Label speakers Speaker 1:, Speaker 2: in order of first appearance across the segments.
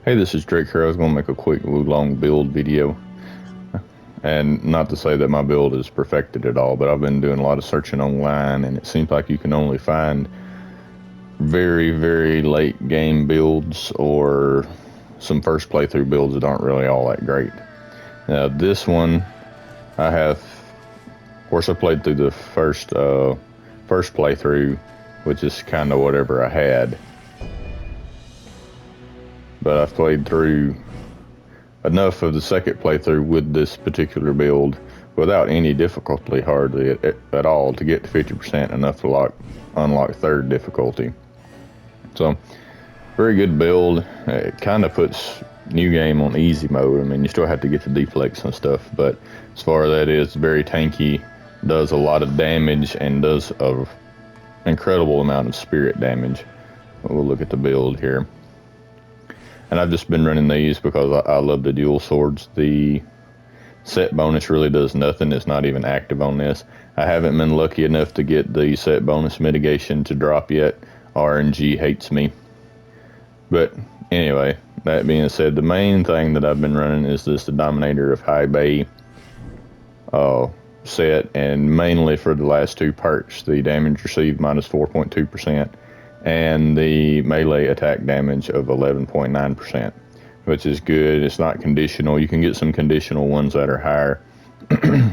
Speaker 1: Hey, this is Drake here. I was going to make a quick Wulong build video. And not to say that my build is perfected at all, but I've been doing a lot of searching online, and it seems like you can only find very, very late game builds or some first playthrough builds that aren't really all that great. Now, this one, of course, I played through the first playthrough, which is kind of whatever I had. But I've played through enough of the second playthrough with this particular build without any difficulty hardly at all to get to 50%, enough to unlock third difficulty. So very good build. It kind of puts new game on easy mode. I mean, you still have to get the deflects and stuff, but as far as that is, very tanky, does a lot of damage, and does a incredible amount of spirit damage. We'll look at the build here. And I've just been running these because I love the dual swords. The set bonus really does nothing. It's not even active on this. I haven't been lucky enough to get the set bonus mitigation to drop yet. RNG hates me. But anyway, that being said, the main thing that I've been running is this the Dominator of High Bay set, and mainly for the last two perks, the damage received minus 4.2%. and the melee attack damage of 11.9%, which is good. It's not conditional. You can get some conditional ones that are higher,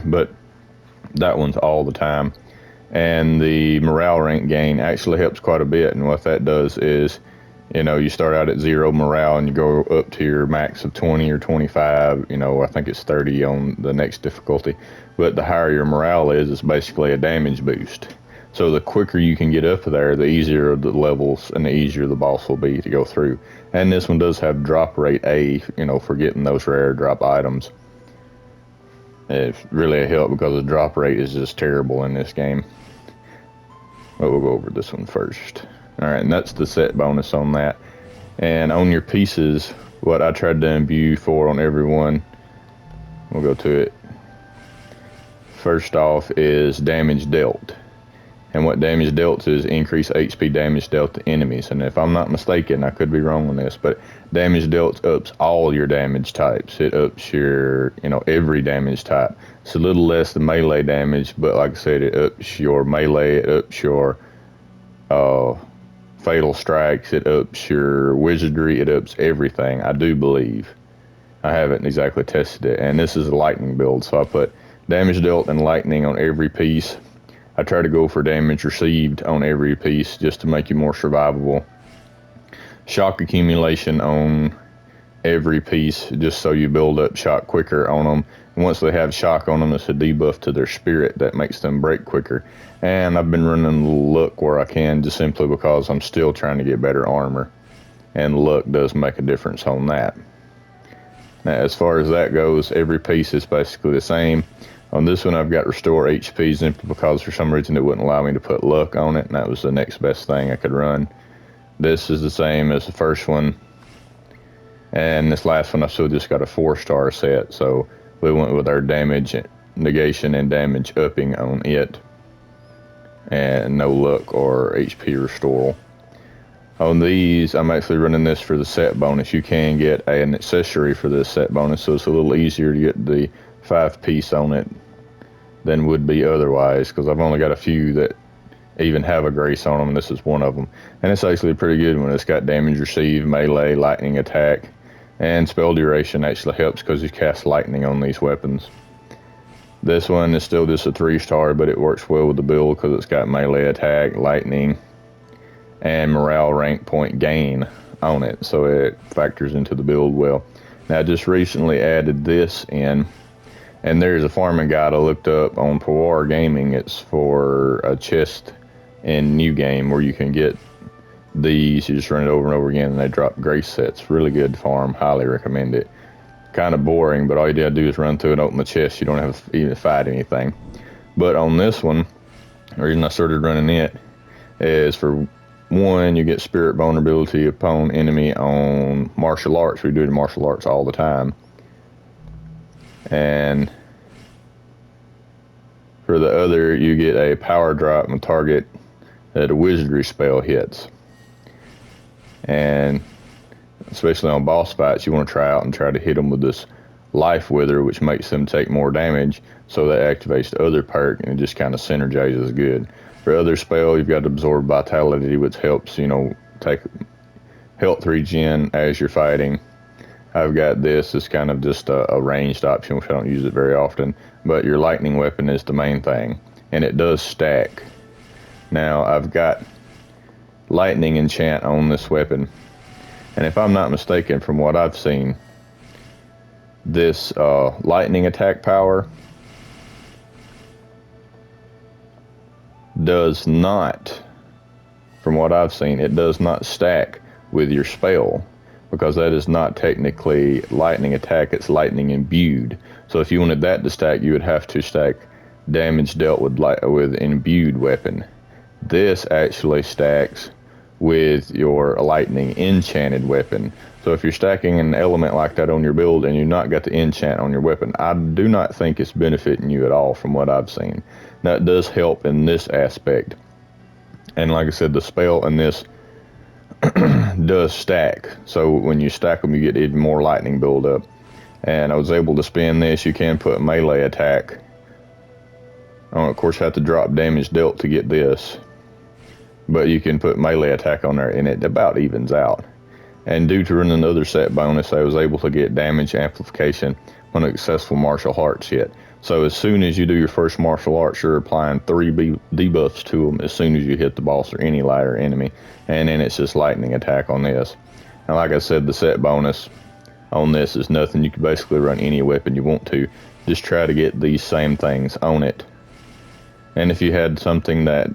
Speaker 1: but that one's all the time. And the morale rank gain actually helps quite a bit, and what that does is, you start out at 0 morale and you go up to your max of 20 or 25. I think it's 30 on the next difficulty. But the higher your morale is, it's basically a damage boost. So the quicker you can get up there, the easier the levels and the easier the boss will be to go through. And this one does have drop rate A, for getting those rare drop items. It's really a help because the drop rate is just terrible in this game. But we'll go over this one first. Alright, and that's the set bonus on that. And on your pieces, what I tried to imbue for on every one, we'll go to it. First off is damage dealt. And what damage dealt is increased HP damage dealt to enemies. And if I'm not mistaken, I could be wrong on this, but damage dealt ups all your damage types. It ups your, every damage type. It's a little less than melee damage, but like I said, it ups your melee, it ups your fatal strikes, it ups your wizardry, it ups everything, I do believe. I haven't exactly tested it. And this is a lightning build, so I put damage dealt and lightning on every piece. I try to go for damage received on every piece just to make you more survivable. Shock accumulation on every piece just so you build up shock quicker on them. And once they have shock on them, it's a debuff to their spirit that makes them break quicker. And I've been running luck where I can, just simply because I'm still trying to get better armor. And luck does make a difference on that. Now, as far as that goes, every piece is basically the same. On this one, I've got restore HP simply because for some reason it wouldn't allow me to put luck on it, and that was the next best thing I could run. This is the same as the first one, and this last one I still just got a 4-star set, so we went with our damage negation and damage upping on it, and no luck or HP restore. On these, I'm actually running this for the set bonus. You can get an accessory for this set bonus, so it's a little easier to get the 5-piece on it than would be otherwise, because I've only got a few that even have a grace on them, and this is one of them. And it's actually a pretty good one. It's got damage received, melee, lightning attack, and spell duration actually helps because you cast lightning on these weapons. This one is still just a 3-star, but it works well with the build because it's got melee attack, lightning, and morale rank point gain on it, so it factors into the build well. Now, I just recently added this in, and there's a farming guide I looked up on Powar Gaming. It's for a chest in New Game where you can get these. You just run it over and over again, and they drop grace sets. Really good farm. Highly recommend it. Kind of boring, but all you gotta do is run through and open the chest. You don't have to even fight anything. But on this one, the reason I started running it is for one, you get spirit vulnerability upon enemy on martial arts. We do the martial arts all the time. And for the other, you get a power drop on target that a wizardry spell hits. And especially on boss fights, you want to try out and try to hit them with this Life Wither, which makes them take more damage, so that activates the other perk, and it just kind of synergizes good. For other spell, you've got Absorb Vitality, which helps, take health regen as you're fighting. I've got this as kind of just a ranged option, which I don't use it very often, but your lightning weapon is the main thing, and it does stack. Now, I've got lightning enchant on this weapon, and if I'm not mistaken from what I've seen, this lightning attack power does not, from what I've seen, it does not stack with your spell, because that is not technically lightning attack, it's lightning imbued. So if you wanted that to stack, you would have to stack damage dealt with imbued weapon. This actually stacks with your lightning enchanted weapon. So if you're stacking an element like that on your build and you've not got the enchant on your weapon, I do not think it's benefiting you at all from what I've seen. Now, it does help in this aspect. And like I said, the spell in this does stack. So when you stack them, you get even more lightning buildup. And I was able to spin this. You can put melee attack. Of course, you have to drop damage dealt to get this. But you can put melee attack on there, and it about evens out. And due to running another set bonus, I was able to get damage amplification on a successful martial arts hit. So as soon as you do your first martial arts, you're applying 3 debuffs to them as soon as you hit the boss or any lighter enemy. And then it's just lightning attack on this. And like I said, the set bonus on this is nothing. You can basically run any weapon you want to. Just try to get these same things on it. And if you had something that,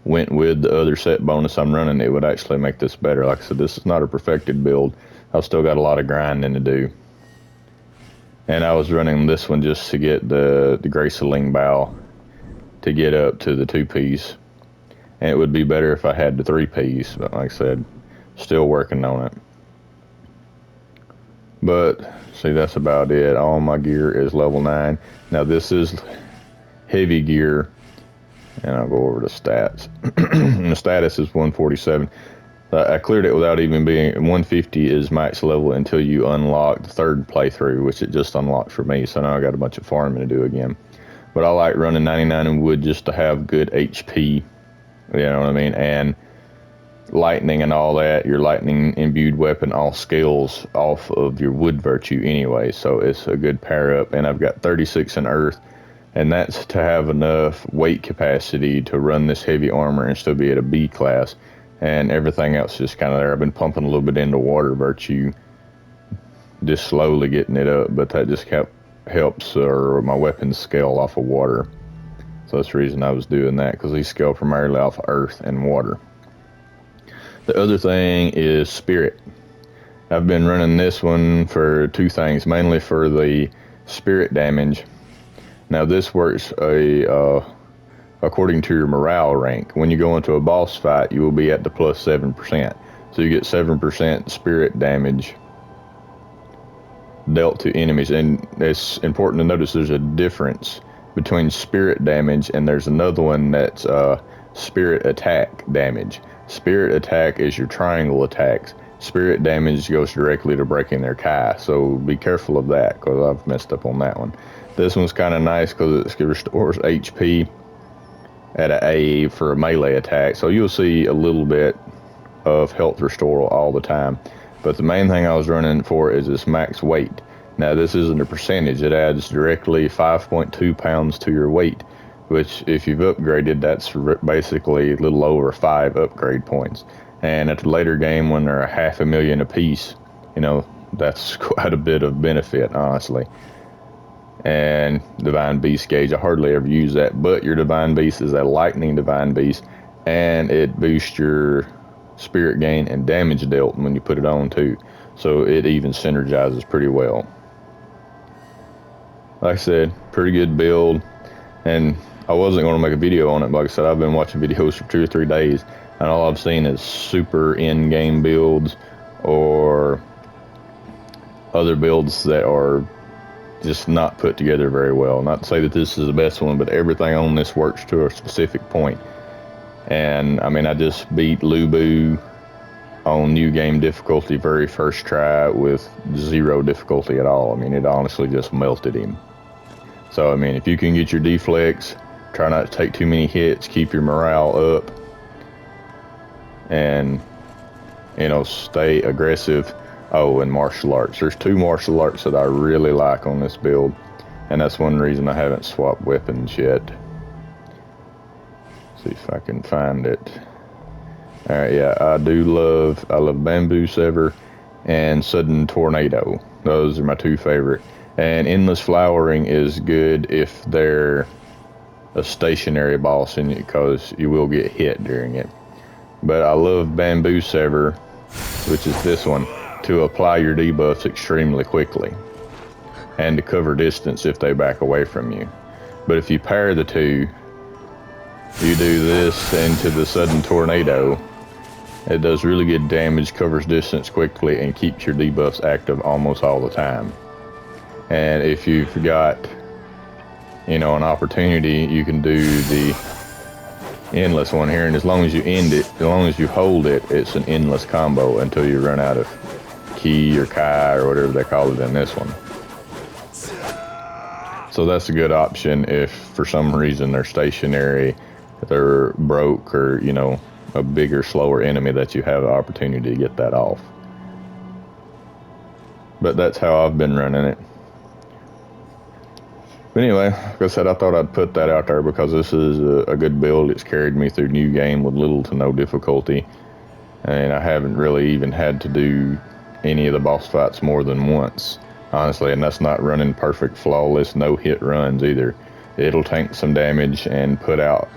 Speaker 1: went with the other set bonus I'm running, it would actually make this better. Like I said, this is not a perfected build. I've still got a lot of grinding to do. And I was running this one just to get the Grace of Ling Bao to get up to the 2-piece. And it would be better if I had the 3-piece, but like I said, still working on it. But, see, that's about it. All my gear is level 9. Now, this is heavy gear, and I'll go over the stats. The status is 147. I cleared it without even being 150 is max level until you unlock the 3rd playthrough, which it just unlocked for me. So now I got a bunch of farming to do again. But I like running 99 in wood just to have good HP. You know what I mean? And lightning and all that, your lightning imbued weapon all scales off of your wood virtue anyway. So it's a good pair up. And I've got 36 in earth. And that's to have enough weight capacity to run this heavy armor and still be at a B class. And everything else just kind of there. I've been pumping a little bit into water virtue, just slowly getting it up, but that just helps my weapons scale off of water. So that's the reason I was doing that, because these scale primarily off of earth and water. The other thing is spirit. I've been running this one for 2 things, mainly for the spirit damage. Now this works according to your morale rank. When you go into a boss fight, you will be at the plus 7%. So you get 7% spirit damage dealt to enemies. And it's important to notice there's a difference between spirit damage and there's another one that's spirit attack damage. Spirit attack is your triangle attacks. Spirit damage goes directly to breaking their Kai. So be careful of that, because I've messed up on that one. This one's kind of nice because it restores HP at an A for a melee attack, so you'll see a little bit of health restore all the time. But the main thing I was running for is this max weight. Now this isn't a percentage, it adds directly 5.2 pounds to your weight, which if you've upgraded, that's basically a little over 5 upgrade points. And at the later game, when they're 500,000 apiece, that's quite a bit of benefit, honestly. And Divine Beast gauge, I hardly ever use that, but your Divine Beast is a lightning Divine Beast, and it boosts your spirit gain and damage dealt when you put it on too, so it even synergizes pretty well. Like I said, pretty good build, and I wasn't going to make a video on it, but like I said, I've been watching videos for 2 or 3 days, and all I've seen is super in-game builds or other builds that are just not put together very well. Not to say that this is the best one, but everything on this works to a specific point. And I mean, I just beat Lu Bu on new game difficulty very first try with 0 difficulty at all. I mean, it honestly just melted him. So, I mean, if you can get your deflex, try not to take too many hits, keep your morale up, and, you know, stay aggressive. Oh, and martial arts. There's 2 martial arts that I really like on this build, and that's one reason I haven't swapped weapons yet. See if I can find it. Alright, yeah, I love Bamboo Sever and Sudden Tornado. Those are my 2 favorite. And Endless Flowering is good if they're a stationary boss, and because you will get hit during it. But I love Bamboo Sever, which is this one, to apply your debuffs extremely quickly and to cover distance if they back away from you. But if you pair the 2, you do this into the Sudden Tornado, it does really good damage, covers distance quickly, and keeps your debuffs active almost all the time. And if you've got, you know, an opportunity, you can do the endless one here, and as long as you end it, as long as you hold it, it's an endless combo until you run out of ki or kai or whatever they call it in this one. So that's a good option if for some reason they're stationary, they're broke, or, you know, a bigger, slower enemy that you have the opportunity to get that off. But that's how I've been running it. But anyway, like I said, I thought I'd put that out there because this is a good build. It's carried me through new game with little to no difficulty, and I haven't really even had to do any of the boss fights more than once, honestly, and that's not running perfect, flawless, no hit runs either. It'll tank some damage and put out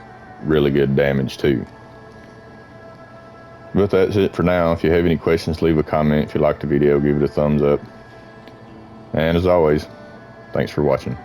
Speaker 1: really good damage too. But that's it for now. If you have any questions, leave a comment. If you liked the video, give it a thumbs up. And as always, thanks for watching.